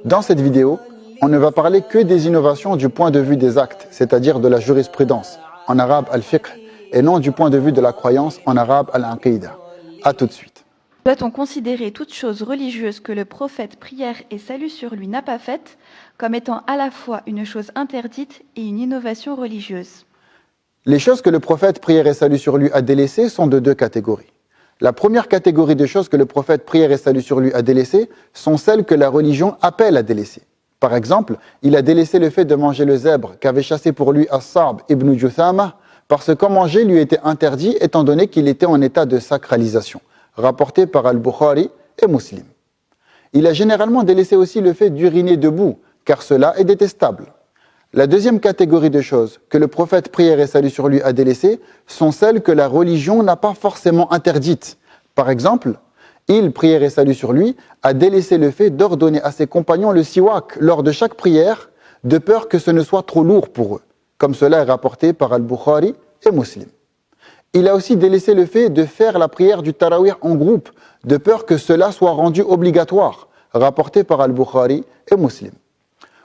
Dans cette vidéo, on ne va parler que des innovations du point de vue des actes, c'est-à-dire de la jurisprudence, en arabe al-fiqh, et non du point de vue de la croyance, en arabe al-aqida. A tout de suite. Doit-on considérer toute chose religieuse que le prophète, prière et salut sur lui, n'a pas faite, comme étant à la fois une chose interdite et une innovation religieuse? Les choses que le prophète, prière et salut sur lui, a délaissées sont de deux catégories. La première catégorie de choses que le prophète, prière et salut sur lui, a délaissées sont celles que la religion appelle à délaisser. Par exemple, il a délaissé le fait de manger le zèbre qu'avait chassé pour lui As-Sa'b ibn Juthama, parce qu'en manger lui était interdit étant donné qu'il était en état de sacralisation, rapporté par Al-Bukhari et Muslim. Il a généralement délaissé aussi le fait d'uriner debout, car cela est détestable. La deuxième catégorie de choses que le prophète, prière et salut sur lui, a délaissées sont celles que la religion n'a pas forcément interdites. Par exemple, il, prière et salut sur lui, a délaissé le fait d'ordonner à ses compagnons le siwak lors de chaque prière, de peur que ce ne soit trop lourd pour eux, comme cela est rapporté par Al-Bukhari et Muslim. Il a aussi délaissé le fait de faire la prière du tarawih en groupe, de peur que cela soit rendu obligatoire, rapporté par Al-Bukhari et Muslim.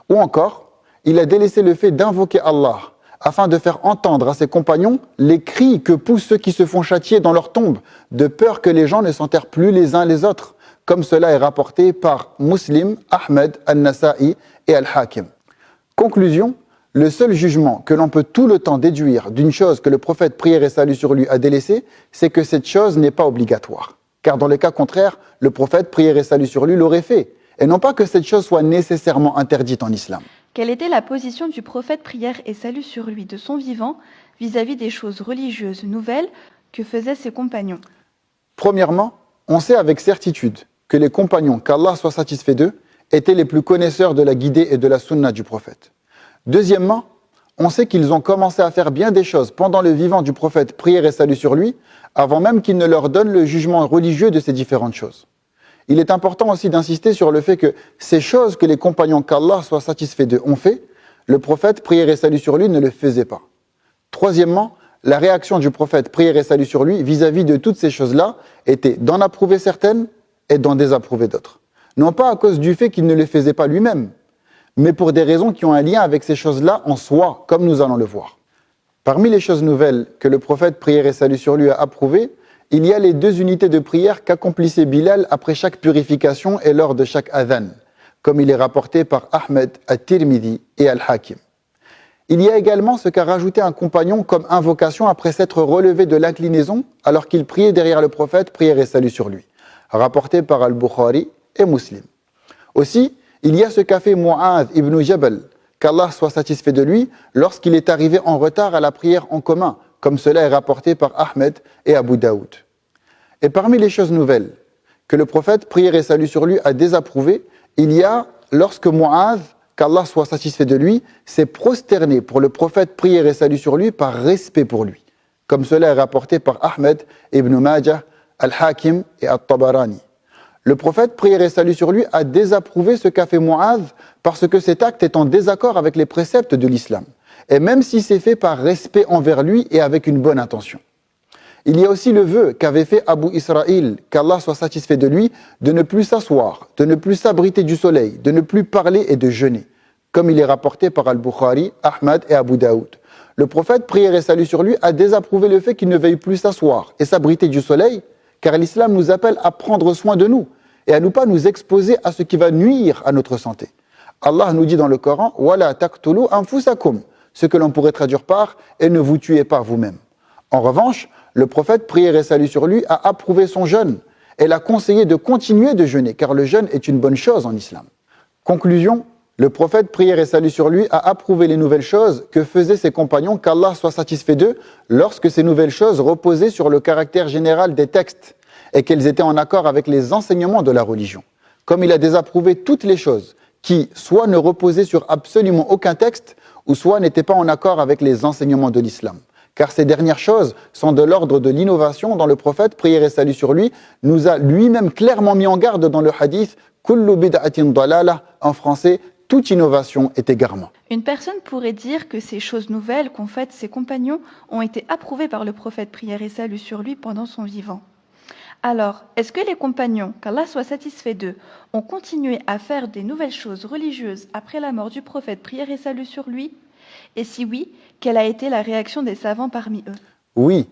Ou encore, il a délaissé le fait d'invoquer Allah, afin de faire entendre à ses compagnons les cris que poussent ceux qui se font châtier dans leur tombe, de peur que les gens ne s'enterrent plus les uns les autres, comme cela est rapporté par Muslim, Ahmed, Al-Nasa'i et Al-Hakim. Conclusion, le seul jugement que l'on peut tout le temps déduire d'une chose que le prophète, prière et salut sur lui, a délaissée, c'est que cette chose n'est pas obligatoire. Car dans le cas contraire, le prophète, prière et salut sur lui, l'aurait fait, et non pas que cette chose soit nécessairement interdite en islam. Quelle était la position du prophète, prière et salut sur lui, de son vivant, vis-à-vis des choses religieuses nouvelles que faisaient ses compagnons? Premièrement, on sait avec certitude que les compagnons, qu'Allah soit satisfait d'eux, étaient les plus connaisseurs de la guidée et de la sunna du prophète. Deuxièmement, on sait qu'ils ont commencé à faire bien des choses pendant le vivant du prophète, prière et salut sur lui, avant même qu'il ne leur donne le jugement religieux de ces différentes choses. Il est important aussi d'insister sur le fait que ces choses que les compagnons, qu'Allah soit satisfait d'eux, ont fait, le prophète, prière et salut sur lui, ne le faisait pas. Troisièmement, la réaction du prophète, prière et salut sur lui, vis-à-vis de toutes ces choses-là, était d'en approuver certaines et d'en désapprouver d'autres. Non pas à cause du fait qu'il ne les faisait pas lui-même, mais pour des raisons qui ont un lien avec ces choses-là en soi, comme nous allons le voir. Parmi les choses nouvelles que le prophète, prière et salut sur lui, a approuvées, il y a les 2 unités de prière qu'accomplissait Bilal après chaque purification et lors de chaque adhan, comme il est rapporté par Ahmed, At-Tirmidhi et Al-Hakim. Il y a également ce qu'a rajouté un compagnon comme invocation après s'être relevé de l'inclinaison alors qu'il priait derrière le prophète, prière et salut sur lui, rapporté par Al-Bukhari et Muslim. Aussi, il y a ce qu'a fait Mu'adh ibn Jabal, qu'Allah soit satisfait de lui, lorsqu'il est arrivé en retard à la prière en commun, comme cela est rapporté par Ahmed et Abu Daoud. Et parmi les choses nouvelles que le prophète, prière et salut sur lui, a désapprouvées, il y a lorsque Mu'adh, qu'Allah soit satisfait de lui, s'est prosterné pour le prophète, prière et salut sur lui, par respect pour lui, comme cela est rapporté par Ahmed, Ibn Majah, Al-Hakim et At-Tabarani. Le prophète, prière et salut sur lui, a désapprouvé ce qu'a fait Mu'adh parce que cet acte est en désaccord avec les préceptes de l'islam, et même si c'est fait par respect envers lui et avec une bonne intention. Il y a aussi le vœu qu'avait fait Abu Israël, qu'Allah soit satisfait de lui, de ne plus s'asseoir, de ne plus s'abriter du soleil, de ne plus parler et de jeûner, comme il est rapporté par Al-Bukhari, Ahmad et Abu Daoud. Le prophète, prière et salut sur lui, a désapprouvé le fait qu'il ne veuille plus s'asseoir et s'abriter du soleil, car l'islam nous appelle à prendre soin de nous et à ne pas nous exposer à ce qui va nuire à notre santé. Allah nous dit dans le Coran « Wala taqtulu anfusakum » ce que l'on pourrait traduire par « et ne vous tuez pas vous-même ». En revanche, le prophète, prière et salut sur lui, a approuvé son jeûne et l'a conseillé de continuer de jeûner, car le jeûne est une bonne chose en islam. Conclusion, le prophète, prière et salut sur lui, a approuvé les nouvelles choses que faisaient ses compagnons, qu'Allah soit satisfait d'eux, lorsque ces nouvelles choses reposaient sur le caractère général des textes et qu'elles étaient en accord avec les enseignements de la religion. Comme il a désapprouvé toutes les choses qui, soit ne reposaient sur absolument aucun texte, ou soit n'étaient pas en accord avec les enseignements de l'islam. Car ces dernières choses sont de l'ordre de l'innovation dont le prophète, prière et salut sur lui, nous a lui-même clairement mis en garde dans le hadith « Kullu bid'atin dalalah » en français, toute innovation est égarement. Une personne pourrait dire que ces choses nouvelles qu'ont faites ses compagnons ont été approuvées par le prophète, prière et salut sur lui, pendant son vivant. Alors, est-ce que les compagnons, qu'Allah soit satisfait d'eux, ont continué à faire des nouvelles choses religieuses après la mort du prophète, prière et salut sur lui? Et si oui, quelle a été la réaction des savants parmi eux? Oui,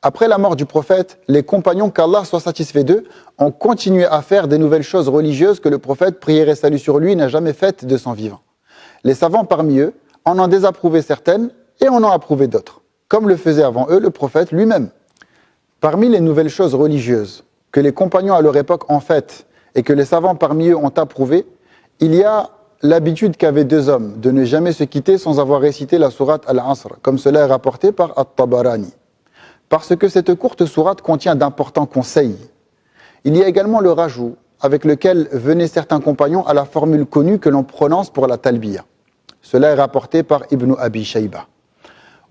après la mort du prophète, les compagnons, qu'Allah soit satisfait d'eux, ont continué à faire des nouvelles choses religieuses que le prophète, prière et salut sur lui, n'a jamais faites de son vivant. Les savants parmi eux en ont désapprouvé certaines et en ont approuvé d'autres, comme le faisait avant eux le prophète lui-même. Parmi les nouvelles choses religieuses que les compagnons à leur époque ont faites et que les savants parmi eux ont approuvées, il y a l'habitude qu'avaient deux hommes de ne jamais se quitter sans avoir récité la sourate Al-Asr, comme cela est rapporté par At-Tabarani. Parce que cette courte sourate contient d'importants conseils. Il y a également le rajout avec lequel venaient certains compagnons à la formule connue que l'on prononce pour la talbiya. Cela est rapporté par Ibn Abi Shayba.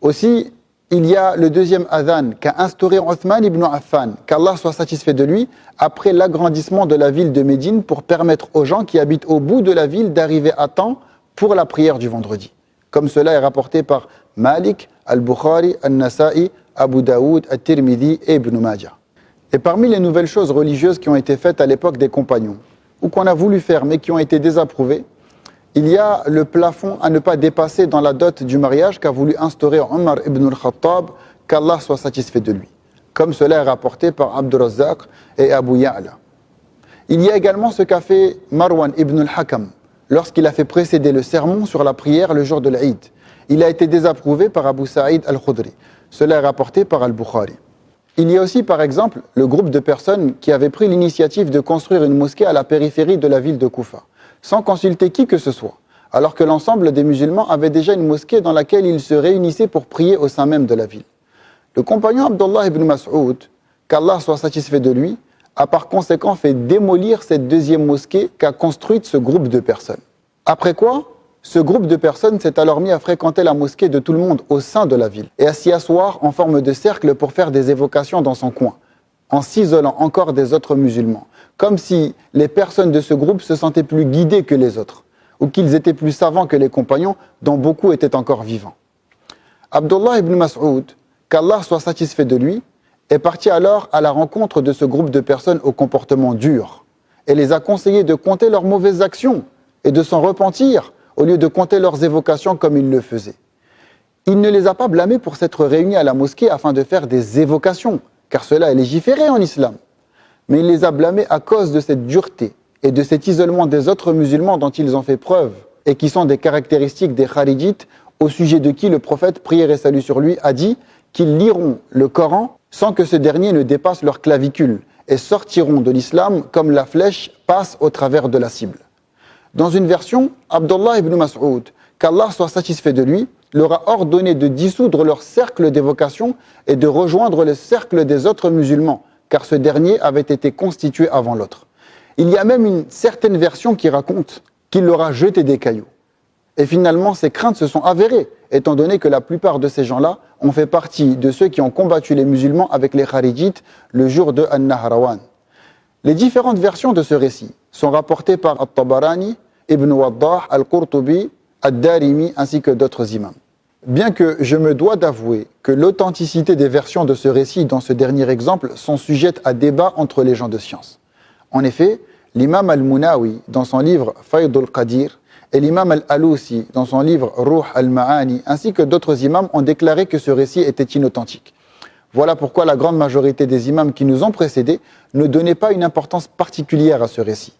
Aussi, il y a le deuxième adhan qu'a instauré Uthman ibn Affan, qu'Allah soit satisfait de lui, après l'agrandissement de la ville de Médine pour permettre aux gens qui habitent au bout de la ville d'arriver à temps pour la prière du vendredi. Comme cela est rapporté par Malik, Al-Bukhari, Al-Nasa'i, Abu Daoud, Al-Tirmidhi et Ibn Majah. Et parmi les nouvelles choses religieuses qui ont été faites à l'époque des compagnons, ou qu'on a voulu faire mais qui ont été désapprouvées, il y a le plafond à ne pas dépasser dans la dot du mariage qu'a voulu instaurer Omar ibn al-Khattab, qu'Allah soit satisfait de lui. Comme cela est rapporté par Abdurrazzaq et Abu Ya'la. Il y a également ce qu'a fait Marwan ibn al-Hakam, lorsqu'il a fait précéder le sermon sur la prière le jour de l'Aïd. Il a été désapprouvé par Abu Sa'id al-Khudri. Cela est rapporté par Al-Bukhari. Il y a aussi, par exemple, le groupe de personnes qui avaient pris l'initiative de construire une mosquée à la périphérie de la ville de Koufa, sans consulter qui que ce soit, alors que l'ensemble des musulmans avaient déjà une mosquée dans laquelle ils se réunissaient pour prier au sein même de la ville. Le compagnon Abdullah ibn Mas'ud, qu'Allah soit satisfait de lui, a par conséquent fait démolir cette deuxième mosquée qu'a construite ce groupe de personnes. Après quoi, ce groupe de personnes s'est alors mis à fréquenter la mosquée de tout le monde au sein de la ville et à s'y asseoir en forme de cercle pour faire des évocations dans son coin, en s'isolant encore des autres musulmans, comme si les personnes de ce groupe se sentaient plus guidées que les autres, ou qu'ils étaient plus savants que les compagnons, dont beaucoup étaient encore vivants. Abdullah ibn Mas'ud, qu'Allah soit satisfait de lui, est parti alors à la rencontre de ce groupe de personnes au comportement dur, et les a conseillés de compter leurs mauvaises actions et de s'en repentir, au lieu de compter leurs évocations comme ils le faisaient. Il ne les a pas blâmés pour s'être réunis à la mosquée afin de faire des évocations, car cela est légiféré en islam. Mais il les a blâmés à cause de cette dureté et de cet isolement des autres musulmans dont ils ont fait preuve, et qui sont des caractéristiques des Kharijites, au sujet de qui le prophète, prière et salut sur lui, a dit qu'ils liront le Coran sans que ce dernier ne dépasse leur clavicule, et sortiront de l'islam comme la flèche passe au travers de la cible. Dans une version, Abdullah ibn Mas'ud, qu'Allah soit satisfait de lui, leur a ordonné de dissoudre leur cercle d'évocation et de rejoindre le cercle des autres musulmans, car ce dernier avait été constitué avant l'autre. Il y a même une certaine version qui raconte qu'il leur a jeté des cailloux. Et finalement, ces craintes se sont avérées, étant donné que la plupart de ces gens-là ont fait partie de ceux qui ont combattu les musulmans avec les Kharijites le jour de An-Nahrawan. Les différentes versions de ce récit sont rapportées par At-Tabarani, Ibn Waddah, Al-Qurtubi, Ad-Darimi ainsi que d'autres imams. Bien que je me dois d'avouer que l'authenticité des versions de ce récit dans ce dernier exemple sont sujettes à débat entre les gens de science. En effet, l'imam Al-Munawi, dans son livre Fayd al-Qadir, et l'imam Al-Alousi, dans son livre Ruh al-Ma'ani, ainsi que d'autres imams ont déclaré que ce récit était inauthentique. Voilà pourquoi la grande majorité des imams qui nous ont précédés ne donnaient pas une importance particulière à ce récit.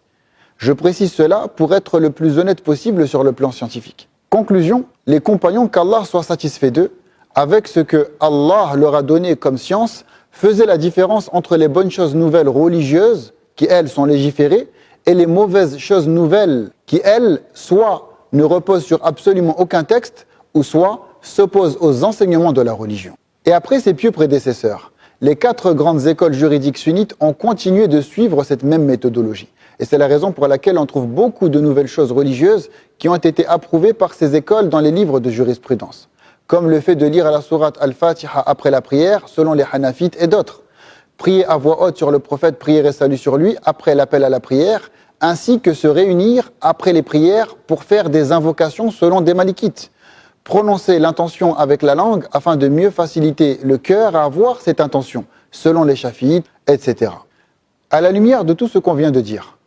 Je précise cela pour être le plus honnête possible sur le plan scientifique. Conclusion, les compagnons, qu'Allah soit satisfait d'eux, avec ce que Allah leur a donné comme science, faisaient la différence entre les bonnes choses nouvelles religieuses, qui elles sont légiférées, et les mauvaises choses nouvelles, qui elles, soit ne reposent sur absolument aucun texte, ou soit s'opposent aux enseignements de la religion. Et après ses pieux prédécesseurs, les 4 grandes écoles juridiques sunnites ont continué de suivre cette même méthodologie. Et c'est la raison pour laquelle on trouve beaucoup de nouvelles choses religieuses qui ont été approuvées par ces écoles dans les livres de jurisprudence, comme le fait de lire la sourate Al-Fatiha après la prière, selon les Hanafites et d'autres, prier à voix haute sur le prophète, prière et salut sur lui après l'appel à la prière, ainsi que se réunir après les prières pour faire des invocations selon des Malikites, prononcer l'intention avec la langue afin de mieux faciliter le cœur à avoir cette intention, selon les Chafiites, etc. À la lumière de tout ce qu'on vient de dire,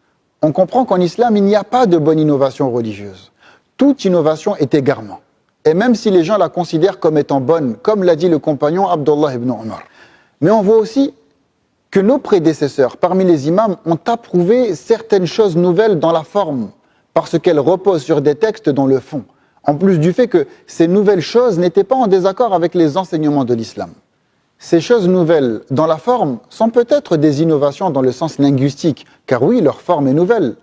on comprend qu'en islam, il n'y a pas de bonne innovation religieuse. Toute innovation est égarement. Et même si les gens la considèrent comme étant bonne, comme l'a dit le compagnon Abdullah ibn Umar. Mais on voit aussi que nos prédécesseurs, parmi les imams, ont approuvé certaines choses nouvelles dans la forme, parce qu'elles reposent sur des textes dans le fond, en plus du fait que ces nouvelles choses n'étaient pas en désaccord avec les enseignements de l'islam. Ces choses nouvelles dans la forme sont peut-être des innovations dans le sens linguistique, car oui, leur forme est nouvelle,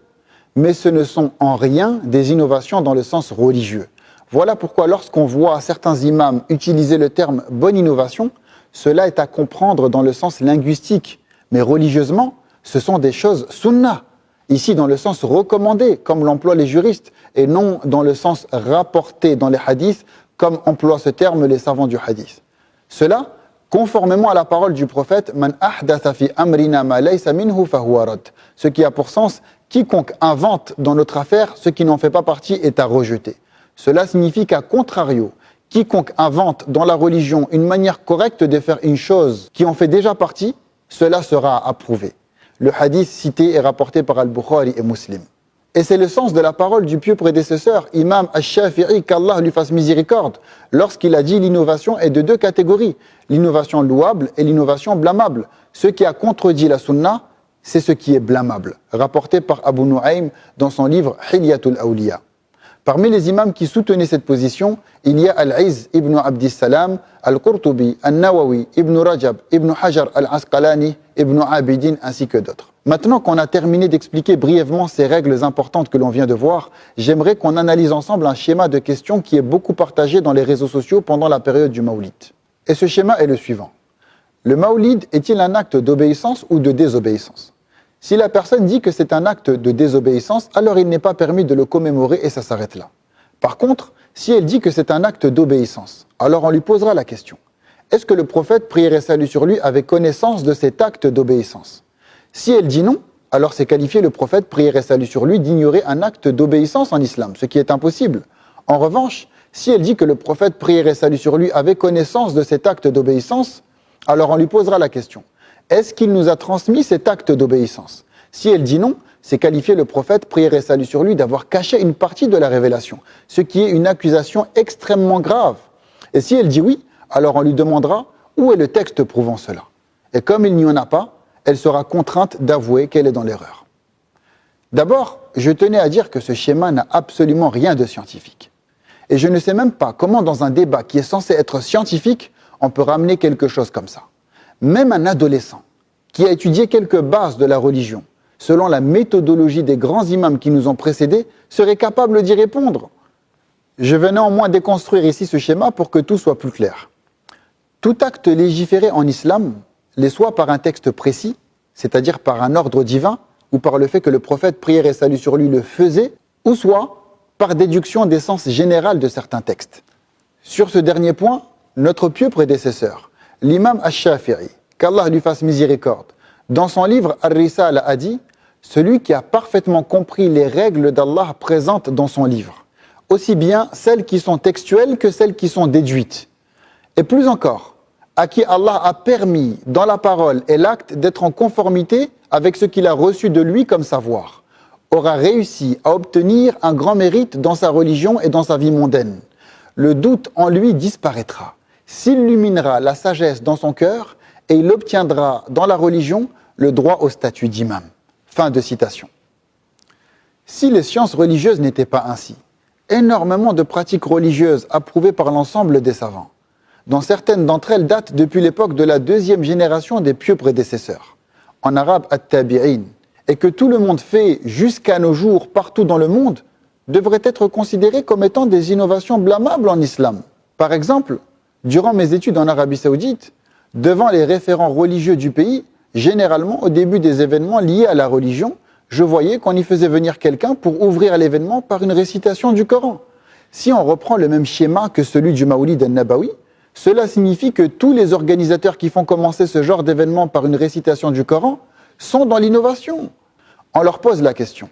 mais ce ne sont en rien des innovations dans le sens religieux. Voilà pourquoi lorsqu'on voit certains imams utiliser le terme « bonne innovation », cela est à comprendre dans le sens linguistique, mais religieusement, ce sont des choses sunnah, ici dans le sens recommandé, comme l'emploient les juristes, et non dans le sens rapporté dans les hadiths, comme emploient ce terme les savants du hadith. Cela, conformément à la parole du prophète, « Man ahdatha fi amrina ma laysa minhu fahuwa rad » ce qui a pour sens « quiconque invente dans notre affaire ce qui n'en fait pas partie est à rejeter ». Cela signifie qu'à contrario, quiconque invente dans la religion une manière correcte de faire une chose qui en fait déjà partie, cela sera approuvé. Le hadith cité est rapporté par Al-Bukhari et Muslim. Et c'est le sens de la parole du pieux prédécesseur, Imam Ash-Shafi'i, qu'Allah lui fasse miséricorde, lorsqu'il a dit l'innovation est de deux catégories, l'innovation louable et l'innovation blâmable. Ce qui a contredit la sunna, c'est ce qui est blâmable, rapporté par Abu Nu'aym dans son livre Hilyatul Awliya. Parmi les imams qui soutenaient cette position, il y a Al-Izz ibn Abdissalam, Al-Qurtubi, Al-Nawawi, Ibn Rajab, Ibn Hajar Al-Asqalani, Ibn Abidin, ainsi que d'autres. Maintenant qu'on a terminé d'expliquer brièvement ces règles importantes que l'on vient de voir, j'aimerais qu'on analyse ensemble un schéma de questions qui est beaucoup partagé dans les réseaux sociaux pendant la période du Mawlid. Et ce schéma est le suivant. Le Mawlid est-il un acte d'obéissance ou de désobéissance ? Si la personne dit que c'est un acte de désobéissance, alors il n'est pas permis de le commémorer et ça s'arrête là. Par contre, si elle dit que c'est un acte d'obéissance, alors on lui posera la question. Est-ce que le prophète, prière et salut sur lui, avait connaissance de cet acte d'obéissance ? Si elle dit non, alors c'est qualifier le prophète, prière et salut sur lui, d'ignorer un acte d'obéissance en islam, ce qui est impossible. En revanche, si elle dit que le prophète, prière et salut sur lui, avait connaissance de cet acte d'obéissance, alors on lui posera la question. Est-ce qu'il nous a transmis cet acte d'obéissance ? Si elle dit non, c'est qualifier le prophète, prière et salut sur lui, d'avoir caché une partie de la révélation, ce qui est une accusation extrêmement grave. Et si elle dit oui, alors on lui demandera où est le texte prouvant cela. Et comme il n'y en a pas, elle sera contrainte d'avouer qu'elle est dans l'erreur. D'abord, je tenais à dire que ce schéma n'a absolument rien de scientifique. Et je ne sais même pas comment dans un débat qui est censé être scientifique, on peut ramener quelque chose comme ça. Même un adolescent qui a étudié quelques bases de la religion, selon la méthodologie des grands imams qui nous ont précédés, serait capable d'y répondre. Je vais néanmoins déconstruire ici ce schéma pour que tout soit plus clair. Tout acte légiféré en islam l'est soit par un texte précis, c'est-à-dire par un ordre divin, ou par le fait que le prophète, prière et salut sur lui, le faisait, ou soit par déduction des sens généraux de certains textes. Sur ce dernier point, notre pieux prédécesseur, l'imam Ash-Shafi'i, qu'Allah lui fasse miséricorde, dans son livre Ar-Risala a dit « Celui qui a parfaitement compris les règles d'Allah présentes dans son livre, aussi bien celles qui sont textuelles que celles qui sont déduites. Et plus encore, à qui Allah a permis dans la parole et l'acte d'être en conformité avec ce qu'il a reçu de lui comme savoir, aura réussi à obtenir un grand mérite dans sa religion et dans sa vie mondaine. Le doute en lui disparaîtra. S'illuminera la sagesse dans son cœur et il obtiendra dans la religion le droit au statut d'imam. » Fin de citation. Si les sciences religieuses n'étaient pas ainsi, énormément de pratiques religieuses approuvées par l'ensemble des savants, dont certaines d'entre elles datent depuis l'époque de la deuxième génération des pieux prédécesseurs, en arabe at-tabi'in, et que tout le monde fait jusqu'à nos jours partout dans le monde, devraient être considérées comme étant des innovations blâmables en islam. Par exemple, durant mes études en Arabie Saoudite, devant les référents religieux du pays, généralement au début des événements liés à la religion, je voyais qu'on y faisait venir quelqu'un pour ouvrir l'événement par une récitation du Coran. Si on reprend le même schéma que celui du Mawlid al-Nabawi, cela signifie que tous les organisateurs qui font commencer ce genre d'événement par une récitation du Coran sont dans l'innovation. On leur pose la question.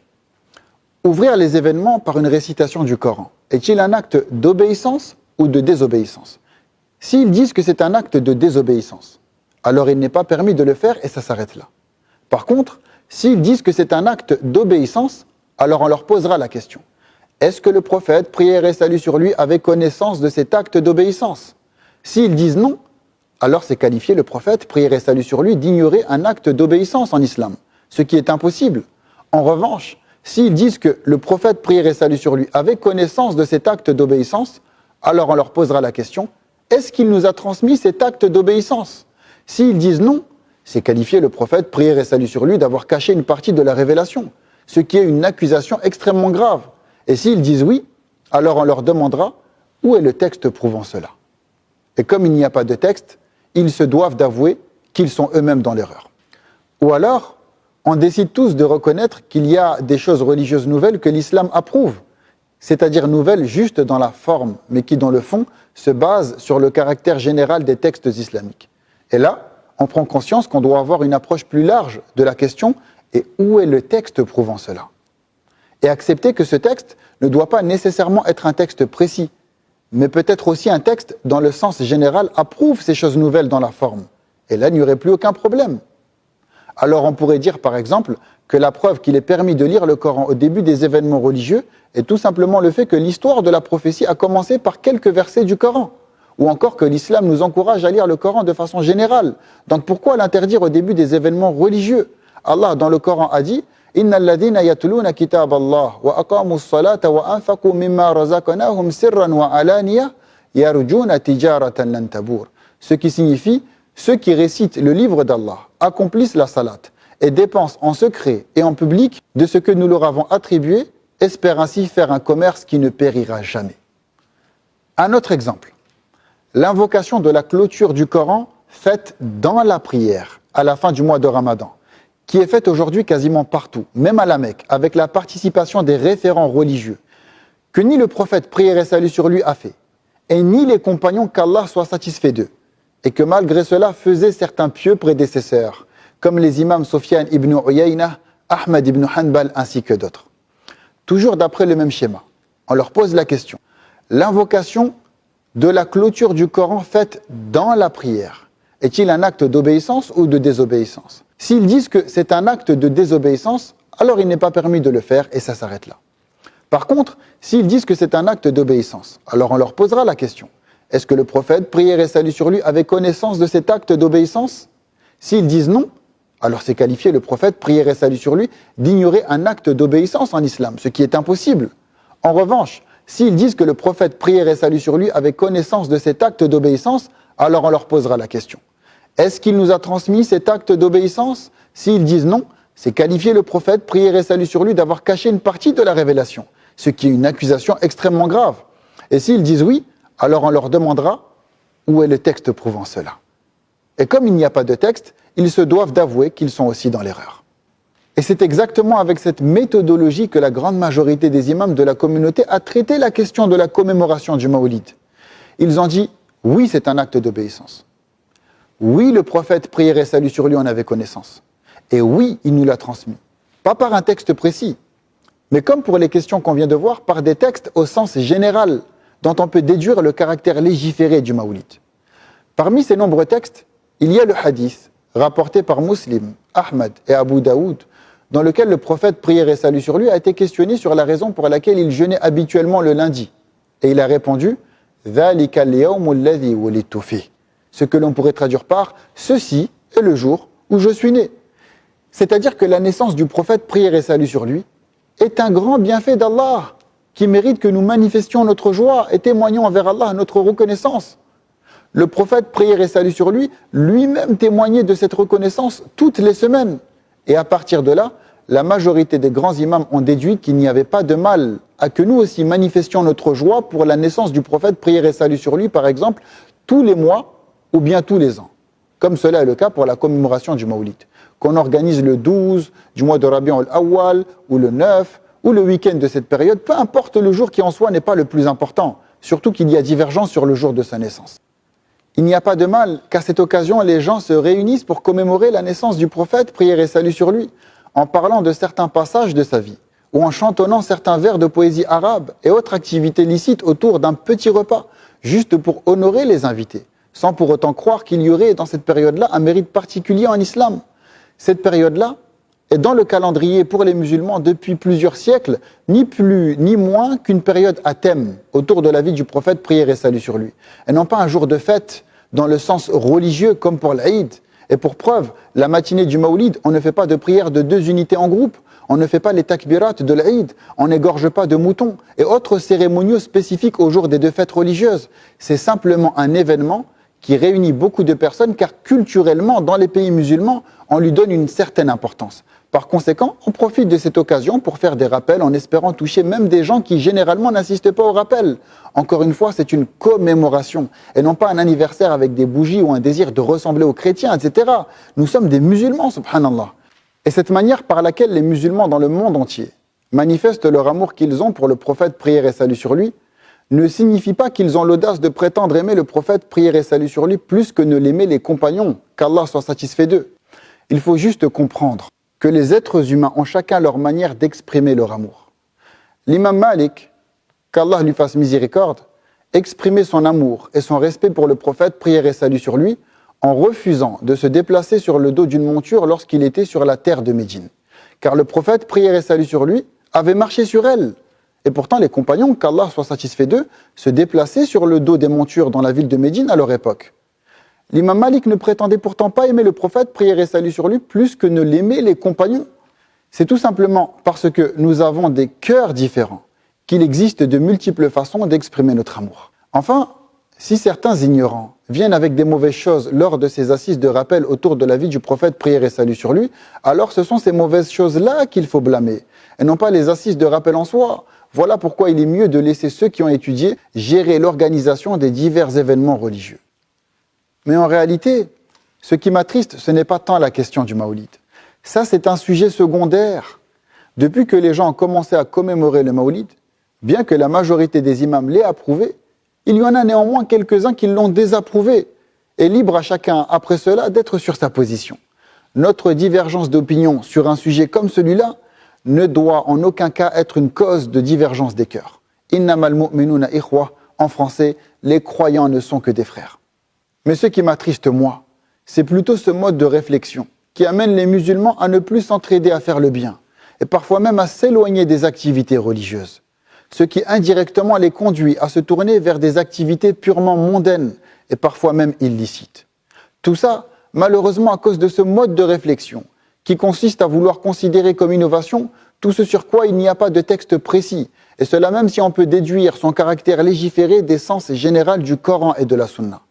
Ouvrir les événements par une récitation du Coran, est-il un acte d'obéissance ou de désobéissance ? S'ils disent que c'est un acte de désobéissance, alors il n'est pas permis de le faire et ça s'arrête là. Par contre, s'ils disent que c'est un acte d'obéissance, alors on leur posera la question. Est-ce que le prophète, prière et salut sur lui, avait connaissance de cet acte d'obéissance? S'ils disent non, alors c'est qualifier le prophète, prière et salut sur lui, d'ignorer un acte d'obéissance en islam, ce qui est impossible. En revanche, s'ils disent que le prophète, prière et salut sur lui, avait connaissance de cet acte d'obéissance, alors on leur posera la question, est-ce qu'il nous a transmis cet acte d'obéissance? S'ils disent non, c'est qualifier le prophète, prière et salut sur lui, d'avoir caché une partie de la révélation, ce qui est une accusation extrêmement grave. Et s'ils disent oui, alors on leur demandera où est le texte prouvant cela. Et comme il n'y a pas de texte, ils se doivent d'avouer qu'ils sont eux-mêmes dans l'erreur. Ou alors, on décide tous de reconnaître qu'il y a des choses religieuses nouvelles que l'islam approuve, c'est-à-dire nouvelles juste dans la forme, mais qui dans le fond se basent sur le caractère général des textes islamiques. Et là, on prend conscience qu'on doit avoir une approche plus large de la question et où est le texte prouvant cela? Et accepter que ce texte ne doit pas nécessairement être un texte précis, mais peut-être aussi un texte dans le sens général approuve ces choses nouvelles dans la forme. Et là, il n'y aurait plus aucun problème. Alors on pourrait dire par exemple que la preuve qu'il est permis de lire le Coran au début des événements religieux est tout simplement le fait que l'histoire de la prophétie a commencé par quelques versets du Coran. Ou encore que l'islam nous encourage à lire le Coran de façon générale. Donc pourquoi l'interdire au début des événements religieux? Allah dans le Coran a dit « Inna alladhina yatluna kitab Allah wa aqamu as-salata wa anfaqu mimma razaqnahum sirran wa alaniya yarjuna tijaratan lan tabur » Ce qui signifie ceux qui récitent le livre d'Allah, accomplissent la salat et dépensent en secret et en public de ce que nous leur avons attribué, espèrent ainsi faire un commerce qui ne périra jamais. Un autre exemple. L'invocation de la clôture du Coran faite dans la prière à la fin du mois de Ramadan, qui est faite aujourd'hui quasiment partout, même à la Mecque, avec la participation des référents religieux, que ni le prophète, prière et salut sur lui, a fait, et ni les compagnons qu'Allah soit satisfait d'eux, et que malgré cela faisaient certains pieux prédécesseurs, comme les imams Sofiane ibn Uyayna, Ahmad ibn Hanbal, ainsi que d'autres. Toujours d'après le même schéma, on leur pose la question, l'invocation de la clôture du Coran faite dans la prière, est-il un acte d'obéissance ou de désobéissance? S'ils disent que c'est un acte de désobéissance, alors il n'est pas permis de le faire et ça s'arrête là. Par contre, s'ils disent que c'est un acte d'obéissance, alors on leur posera la question. Est-ce que le prophète, prière et salut sur lui, avait connaissance de cet acte d'obéissance? S'ils disent non, alors c'est qualifier le prophète, prière et salut sur lui, d'ignorer un acte d'obéissance en islam, ce qui est impossible. En revanche, s'ils disent que le prophète, prière et salut sur lui, avait connaissance de cet acte d'obéissance, alors on leur posera la question. Est-ce qu'il nous a transmis cet acte d'obéissance? S'ils disent non, c'est qualifier le prophète, prière et salut sur lui, d'avoir caché une partie de la révélation, ce qui est une accusation extrêmement grave. Et s'ils disent oui, alors on leur demandera où est le texte prouvant cela. Et comme il n'y a pas de texte, ils se doivent d'avouer qu'ils sont aussi dans l'erreur. Et c'est exactement avec cette méthodologie que la grande majorité des imams de la communauté a traité la question de la commémoration du Mawlid. Ils ont dit, oui, c'est un acte d'obéissance. Oui, le prophète, prière et salut sur lui, en avait connaissance. Et oui, il nous l'a transmis. Pas par un texte précis, mais comme pour les questions qu'on vient de voir, par des textes au sens général, dont on peut déduire le caractère légiféré du Mawlid. Parmi ces nombreux textes, il y a le hadith, rapporté par Muslim, Ahmad et Abu Daoud, dans lequel le prophète, prière et salut sur lui, a été questionné sur la raison pour laquelle il jeûnait habituellement le lundi. Et il a répondu « ذَلِكَ الْيَوْمُ الَّذِي وُلِدْتُ فِيهِ » ce que l'on pourrait traduire par « ceci est le jour où je suis né ». C'est-à-dire que la naissance du prophète, prière et salut sur lui, est un grand bienfait d'Allah, qui mérite que nous manifestions notre joie et témoignons envers Allah notre reconnaissance. Le prophète, prière et salut sur lui, lui-même témoignait de cette reconnaissance toutes les semaines. Et à partir de là, la majorité des grands imams ont déduit qu'il n'y avait pas de mal à que nous aussi manifestions notre joie pour la naissance du prophète, prière et salut sur lui, par exemple, tous les mois ou bien tous les ans. Comme cela est le cas pour la commémoration du Mawlid, qu'on organise le 12 du mois de Rabi' al-Awwal, ou le 9, ou le week-end de cette période, peu importe le jour qui en soi n'est pas le plus important, surtout qu'il y a divergence sur le jour de sa naissance. Il n'y a pas de mal qu'à cette occasion, les gens se réunissent pour commémorer la naissance du prophète, prière et salut sur lui, en parlant de certains passages de sa vie, ou en chantonnant certains vers de poésie arabe et autres activités licites autour d'un petit repas, juste pour honorer les invités, sans pour autant croire qu'il y aurait dans cette période-là un mérite particulier en islam. Cette période-là est dans le calendrier pour les musulmans depuis plusieurs siècles, ni plus ni moins qu'une période à thème autour de la vie du prophète, prière et salut sur lui. Et non pas un jour de fête dans le sens religieux comme pour l'Aïd. Et pour preuve, la matinée du Mawlid, on ne fait pas de prière de 2 unités en groupe, on ne fait pas les takbirat de l'Aïd, on n'égorge pas de moutons et autres cérémoniaux spécifiques au jour des 2 fêtes religieuses. C'est simplement un événement qui réunit beaucoup de personnes car culturellement, dans les pays musulmans, on lui donne une certaine importance. Par conséquent, on profite de cette occasion pour faire des rappels en espérant toucher même des gens qui généralement n'assistent pas aux rappels. Encore une fois, c'est une commémoration et non pas un anniversaire avec des bougies ou un désir de ressembler aux chrétiens, etc. Nous sommes des musulmans, subhanallah. Et cette manière par laquelle les musulmans dans le monde entier manifestent leur amour qu'ils ont pour le prophète, prière et salut sur lui, ne signifie pas qu'ils ont l'audace de prétendre aimer le prophète, prière et salut sur lui, plus que ne l'aimaient les compagnons, qu'Allah soit satisfait d'eux. Il faut juste comprendre que les êtres humains ont chacun leur manière d'exprimer leur amour. L'imam Malik, qu'Allah lui fasse miséricorde, exprimait son amour et son respect pour le prophète, prière et salut sur lui, en refusant de se déplacer sur le dos d'une monture lorsqu'il était sur la terre de Médine. Car le prophète, prière et salut sur lui, avait marché sur elle. Et pourtant, les compagnons, qu'Allah soit satisfait d'eux, se déplaçaient sur le dos des montures dans la ville de Médine à leur époque. L'imam Malik ne prétendait pourtant pas aimer le prophète, prière et salut sur lui, plus que ne l'aimaient les compagnons. C'est tout simplement parce que nous avons des cœurs différents qu'il existe de multiples façons d'exprimer notre amour. Enfin, si certains ignorants viennent avec des mauvaises choses lors de ces assises de rappel autour de la vie du prophète, prière et salut sur lui, alors ce sont ces mauvaises choses-là qu'il faut blâmer, et non pas les assises de rappel en soi. Voilà pourquoi il est mieux de laisser ceux qui ont étudié gérer l'organisation des divers événements religieux. Mais en réalité, ce qui m'attriste, ce n'est pas tant la question du Mawlid. Ça, c'est un sujet secondaire. Depuis que les gens ont commencé à commémorer le Mawlid, bien que la majorité des imams l'aient approuvé, il y en a néanmoins quelques-uns qui l'ont désapprouvé. Et libre à chacun, après cela, d'être sur sa position. Notre divergence d'opinion sur un sujet comme celui-là ne doit en aucun cas être une cause de divergence des cœurs. Innamal mu'minuna ikhwa, en français, les croyants ne sont que des frères. Mais ce qui m'attriste, moi, c'est plutôt ce mode de réflexion qui amène les musulmans à ne plus s'entraider à faire le bien, et parfois même à s'éloigner des activités religieuses. Ce qui indirectement les conduit à se tourner vers des activités purement mondaines, et parfois même illicites. Tout ça, malheureusement, à cause de ce mode de réflexion, qui consiste à vouloir considérer comme innovation tout ce sur quoi il n'y a pas de texte précis, et cela même si on peut déduire son caractère légiféré des sens généraux du Coran et de la Sunna,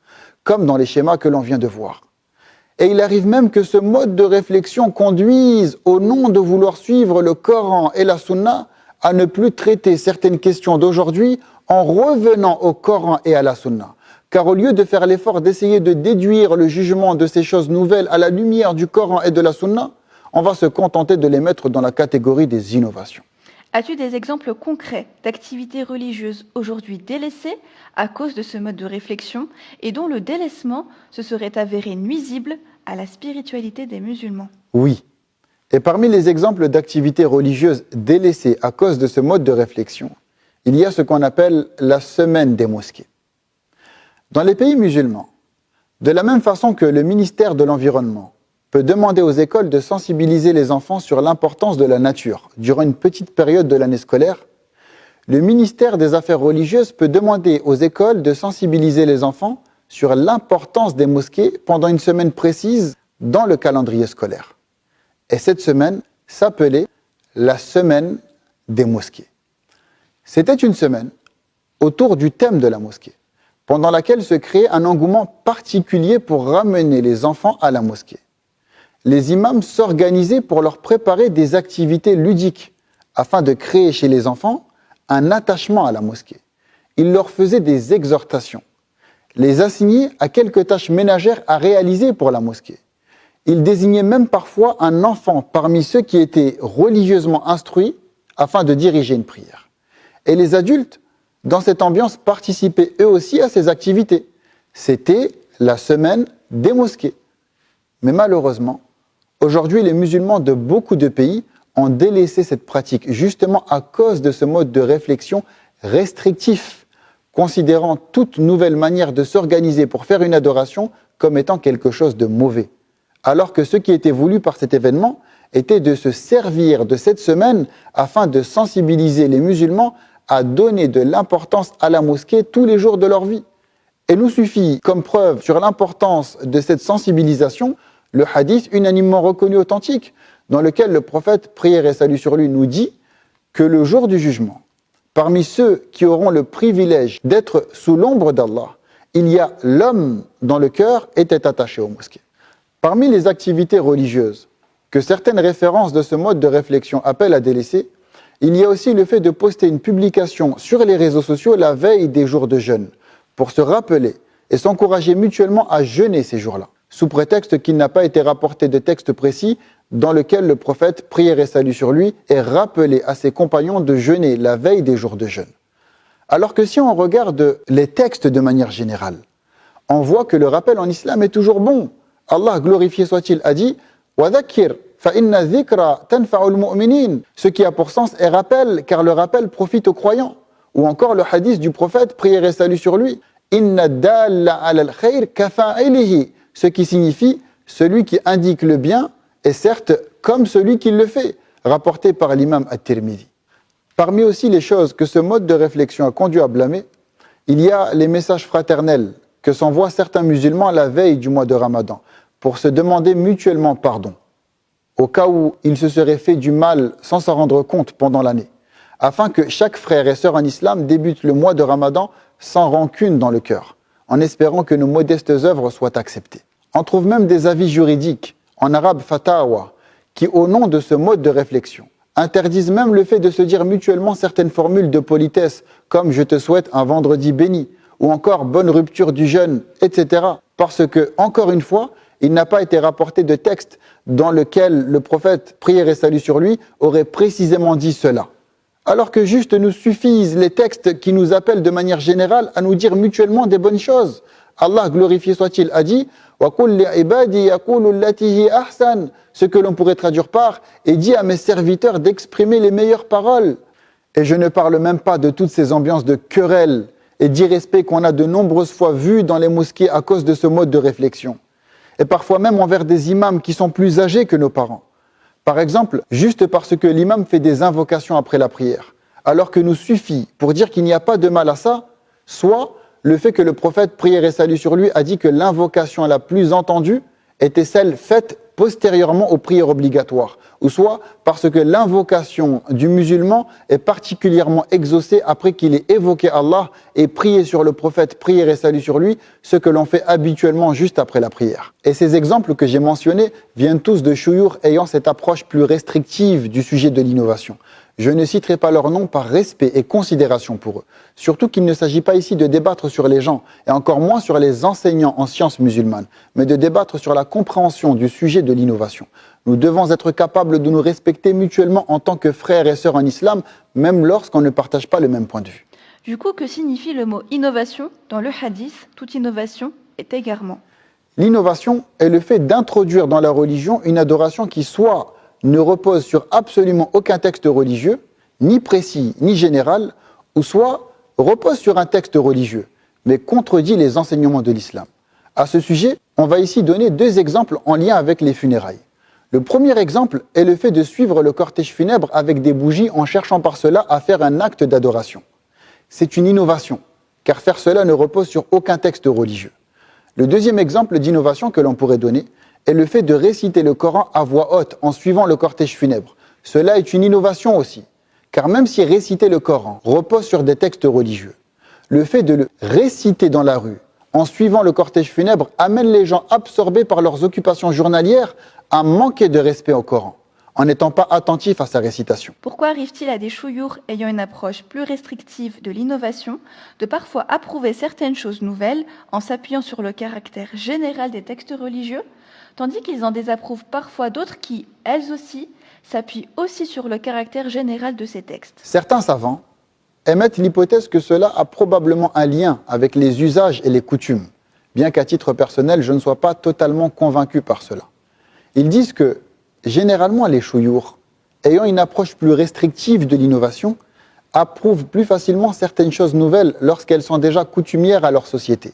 comme dans les schémas que l'on vient de voir. Et il arrive même que ce mode de réflexion conduise, au nom de vouloir suivre le Coran et la Sunna, à ne plus traiter certaines questions d'aujourd'hui en revenant au Coran et à la Sunna. Car au lieu de faire l'effort d'essayer de déduire le jugement de ces choses nouvelles à la lumière du Coran et de la Sunna, on va se contenter de les mettre dans la catégorie des innovations. As-tu des exemples concrets d'activités religieuses aujourd'hui délaissées à cause de ce mode de réflexion et dont le délaissement se serait avéré nuisible à la spiritualité des musulmans? Oui. Et parmi les exemples d'activités religieuses délaissées à cause de ce mode de réflexion, il y a ce qu'on appelle la semaine des mosquées. Dans les pays musulmans, de la même façon que le ministère de l'Environnement peut demander aux écoles de sensibiliser les enfants sur l'importance de la nature durant une petite période de l'année scolaire, le ministère des Affaires religieuses peut demander aux écoles de sensibiliser les enfants sur l'importance des mosquées pendant une semaine précise dans le calendrier scolaire. Et cette semaine s'appelait la semaine des mosquées. C'était une semaine autour du thème de la mosquée, pendant laquelle se créait un engouement particulier pour ramener les enfants à la mosquée. Les imams s'organisaient pour leur préparer des activités ludiques afin de créer chez les enfants un attachement à la mosquée. Ils leur faisaient des exhortations, les assignaient à quelques tâches ménagères à réaliser pour la mosquée. Ils désignaient même parfois un enfant parmi ceux qui étaient religieusement instruits afin de diriger une prière. Et les adultes, dans cette ambiance, participaient eux aussi à ces activités. C'était la semaine des mosquées. Mais malheureusement, aujourd'hui, les musulmans de beaucoup de pays ont délaissé cette pratique, justement à cause de ce mode de réflexion restrictif, considérant toute nouvelle manière de s'organiser pour faire une adoration comme étant quelque chose de mauvais. alors que ce qui était voulu par cet événement était de se servir de cette semaine afin de sensibiliser les musulmans à donner de l'importance à la mosquée tous les jours de leur vie. Et nous suffit comme preuve sur l'importance de cette sensibilisation le hadith unanimement reconnu authentique dans lequel le prophète, prière et salut sur lui, nous dit que le jour du jugement, parmi ceux qui auront le privilège d'être sous l'ombre d'Allah, il y a l'homme dont le cœur était attaché aux mosquées. Parmi les activités religieuses que certaines références de ce mode de réflexion appellent à délaisser, il y a aussi le fait de poster une publication sur les réseaux sociaux la veille des jours de jeûne, pour se rappeler et s'encourager mutuellement à jeûner ces jours-là, sous prétexte qu'il n'a pas été rapporté de texte précis dans lequel le prophète, prière et salut sur lui, est rappelé à ses compagnons de jeûner la veille des jours de jeûne. Alors que si on regarde les textes de manière générale, on voit que le rappel en islam est toujours bon. Allah, glorifié soit-il, a dit « Wadakir, fa inna dhikra tanfa'ul mu'minin » ce qui a pour sens est rappel, car le rappel profite aux croyants. Ou encore le hadith du prophète, prière et salut sur lui, « Inna dalla ala al-khayr kafa'ilihi » ce qui signifie « celui qui indique le bien est certes comme celui qui le fait », rapporté par l'imam At-Tirmidhi. Parmi aussi les choses que ce mode de réflexion a conduit à blâmer, il y a les messages fraternels que s'envoient certains musulmans la veille du mois de Ramadan pour se demander mutuellement pardon, au cas où ils se seraient fait du mal sans s'en rendre compte pendant l'année, afin que chaque frère et sœur en islam débute le mois de Ramadan sans rancune dans le cœur, en espérant que nos modestes œuvres soient acceptées. On trouve même des avis juridiques, en arabe fatawa, qui au nom de ce mode de réflexion, interdisent même le fait de se dire mutuellement certaines formules de politesse, comme « je te souhaite un vendredi béni » ou encore « bonne rupture du jeûne », etc. Parce que, encore une fois, il n'a pas été rapporté de texte dans lequel le prophète, prière et salut sur lui, aurait précisément dit cela. Alors que juste nous suffisent les textes qui nous appellent de manière générale à nous dire mutuellement des bonnes choses. Allah, glorifié soit-il, a dit « Wa qul li ibadi yaqulu allati hi ahsan » ce que l'on pourrait traduire par « et dit à mes serviteurs d'exprimer les meilleures paroles ». Et je ne parle même pas de toutes ces ambiances de querelles et d'irrespect qu'on a de nombreuses fois vues dans les mosquées à cause de ce mode de réflexion. Et parfois même envers des imams qui sont plus âgés que nos parents. Par exemple, juste parce que l'imam fait des invocations après la prière, alors que nous suffit pour dire qu'il n'y a pas de mal à ça, soit le fait que le prophète, prière et salut sur lui, a dit que l'invocation la plus entendue était celle faite postérieurement aux prières obligatoires, ou soit parce que l'invocation du musulman est particulièrement exaucée après qu'il ait évoqué Allah et prié sur le prophète, prière et salut sur lui, ce que l'on fait habituellement juste après la prière. Et ces exemples que j'ai mentionnés viennent tous de chouyours ayant cette approche plus restrictive du sujet de l'innovation. Je ne citerai pas leur nom par respect et considération pour eux. Surtout qu'il ne s'agit pas ici de débattre sur les gens, et encore moins sur les enseignants en sciences musulmanes, mais de débattre sur la compréhension du sujet de l'innovation. Nous devons être capables de nous respecter mutuellement en tant que frères et sœurs en islam, même lorsqu'on ne partage pas le même point de vue. Du coup, que signifie le mot innovation dans le hadith? Toute innovation est égarement. L'innovation est le fait d'introduire dans la religion une adoration qui soit ne repose sur absolument aucun texte religieux, ni précis, ni général, ou soit repose sur un texte religieux, mais contredit les enseignements de l'islam. À ce sujet, on va ici donner deux exemples en lien avec les funérailles. Le premier exemple est le fait de suivre le cortège funèbre avec des bougies en cherchant par cela à faire un acte d'adoration. C'est une innovation, car faire cela ne repose sur aucun texte religieux. Le deuxième exemple d'innovation que l'on pourrait donner est le fait de réciter le Coran à voix haute en suivant le cortège funèbre. Cela est une innovation aussi, car même si réciter le Coran repose sur des textes religieux, le fait de le réciter dans la rue en suivant le cortège funèbre amène les gens absorbés par leurs occupations journalières à manquer de respect au Coran, en n'étant pas attentifs à sa récitation. Pourquoi arrive-t-il à des chouyours ayant une approche plus restrictive de l'innovation de parfois approuver certaines choses nouvelles en s'appuyant sur le caractère général des textes religieux, tandis qu'ils en désapprouvent parfois d'autres qui, elles aussi, s'appuient aussi sur le caractère général de ces textes? Certains savants émettent l'hypothèse que cela a probablement un lien avec les usages et les coutumes, bien qu'à titre personnel, je ne sois pas totalement convaincu par cela. Ils disent que, généralement, les chouyours, ayant une approche plus restrictive de l'innovation, approuvent plus facilement certaines choses nouvelles lorsqu'elles sont déjà coutumières à leur société,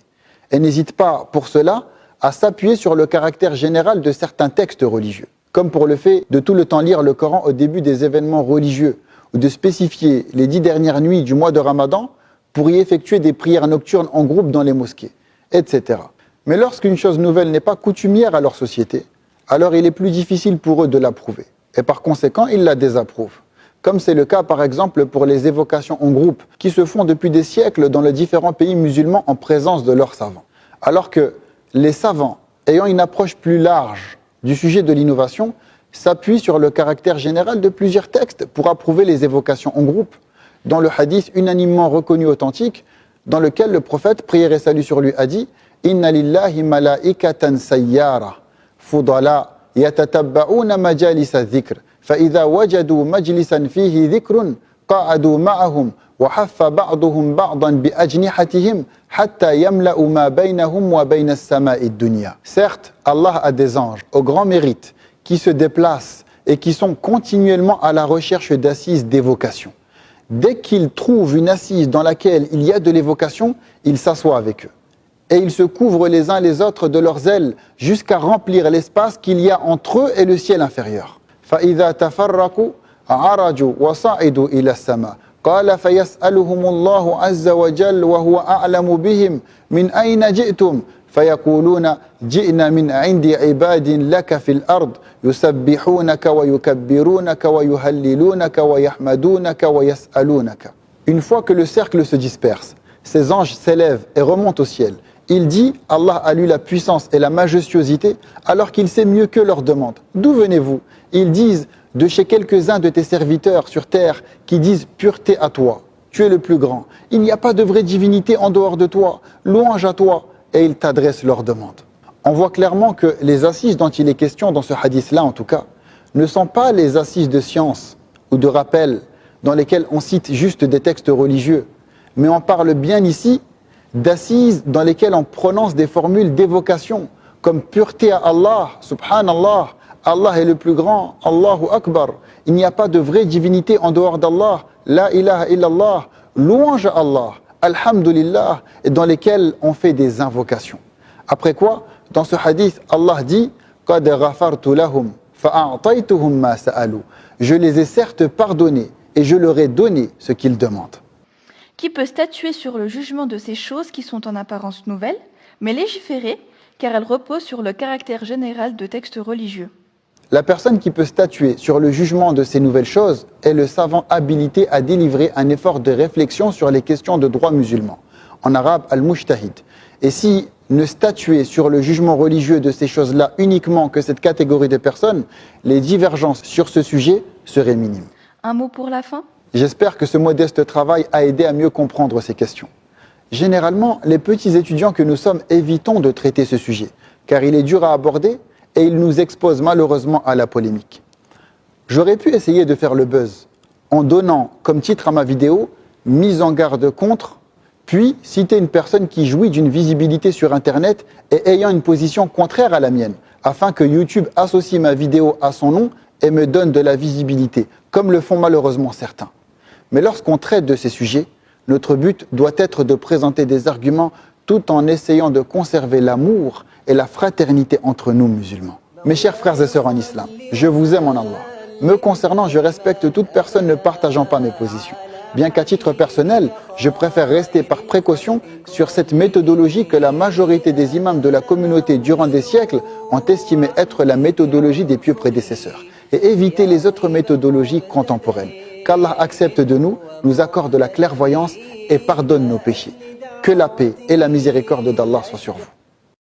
et n'hésitent pas, pour cela, à s'appuyer sur le caractère général de certains textes religieux, comme pour le fait de tout le temps lire le Coran au début des événements religieux, ou de spécifier les 10 dernières nuits du mois de Ramadan pour y effectuer des prières nocturnes en groupe dans les mosquées, etc. Mais lorsqu'une chose nouvelle n'est pas coutumière à leur société, alors il est plus difficile pour eux de l'approuver. Et par conséquent, ils la désapprouvent. Comme c'est le cas par exemple pour les évocations en groupe qui se font depuis des siècles dans les différents pays musulmans en présence de leurs savants. Alors que les savants, ayant une approche plus large du sujet de l'innovation, s'appuient sur le caractère général de plusieurs textes pour approuver les évocations en groupe, dans le hadith unanimement reconnu authentique, dans lequel le prophète, prière et salut sur lui, a dit « Inna lillahi malaikatan sayyara, fudala, yatatabba'una majalisa dhikr, فإذا وجدوا مجلسا فيه ذكر قعدوا معهم وحف بعضهم بعضا بأجنحتهم حتى يملأوا ما بينهم وبين السماء الدنيا. » Certes, Allah a des anges au grand mérite qui se déplacent et qui sont continuellement à la recherche d'assises d'évocation. Dès qu'ils trouvent une assise dans laquelle il y a de l'évocation, ils s'assoient avec eux. Et ils se couvrent les uns les autres de leurs ailes jusqu'à remplir l'espace qu'il y a entre eux et le ciel inférieur. فإذا تفرقوا عرجوا وصعدوا إلى السماء قال فيسألهم الله عز وجل وهو أعلم بهم من أين جئتم فيقولون جئنا من عند عباد لك في الأرض يسبحونك ويكبرونك ويهللونك ويحمدونك ويسألونك. Une fois que le cercle se disperse, ces anges s'élèvent et remontent au ciel. Il dit, Allah a lu la puissance et la majestuosité alors qu'il sait mieux qu'eux leur demande. D'où venez-vous? Ils disent de chez quelques-uns de tes serviteurs sur terre qui disent pureté à toi. Tu es le plus grand. Il n'y a pas de vraie divinité en dehors de toi. Louange à toi. Et ils t'adressent leur demande. On voit clairement que les assises dont il est question dans ce hadith-là en tout cas, ne sont pas les assises de science ou de rappel dans lesquelles on cite juste des textes religieux. Mais on parle bien ici d'assises dans lesquelles on prononce des formules d'évocation, comme pureté à Allah, subhanallah, Allah est le plus grand, Allahu Akbar. Il n'y a pas de vraie divinité en dehors d'Allah, la ilaha illallah, louange à Allah, alhamdulillah, et dans lesquelles on fait des invocations. Après quoi, dans ce hadith, Allah dit قَدْ غَفَرْتُ لَهُمْ فَأَعْطَيْتُهُمْ مَا سَأَلُوا. Je les ai certes pardonnés et je leur ai donné ce qu'ils demandent. Qui peut statuer sur le jugement de ces choses qui sont en apparence nouvelles, mais légiférer, car elles reposent sur le caractère général de textes religieux. La personne qui peut statuer sur le jugement de ces nouvelles choses est le savant habilité à délivrer un effort de réflexion sur les questions de droit musulman, en arabe al-mujtahid. Et si ne statuer sur le jugement religieux de ces choses-là uniquement que cette catégorie de personnes, les divergences sur ce sujet seraient minimes. Un mot pour la fin ? J'espère que ce modeste travail a aidé à mieux comprendre ces questions. Généralement, les petits étudiants que nous sommes évitons de traiter ce sujet, car il est dur à aborder et il nous expose malheureusement à la polémique. J'aurais pu essayer de faire le buzz en donnant comme titre à ma vidéo « Mise en garde contre », puis citer une personne qui jouit d'une visibilité sur Internet et ayant une position contraire à la mienne, afin que YouTube associe ma vidéo à son nom et me donne de la visibilité, comme le font malheureusement certains. Mais lorsqu'on traite de ces sujets, notre but doit être de présenter des arguments tout en essayant de conserver l'amour et la fraternité entre nous musulmans. Mes chers frères et sœurs en islam, je vous aime en Allah. Me concernant, je respecte toute personne ne partageant pas mes positions. Bien qu'à titre personnel, je préfère rester par précaution sur cette méthodologie que la majorité des imams de la communauté durant des siècles ont estimé être la méthodologie des pieux prédécesseurs et éviter les autres méthodologies contemporaines. Qu'Allah accepte de nous, nous accorde la clairvoyance et pardonne nos péchés. Que la paix et la miséricorde d'Allah soient sur vous.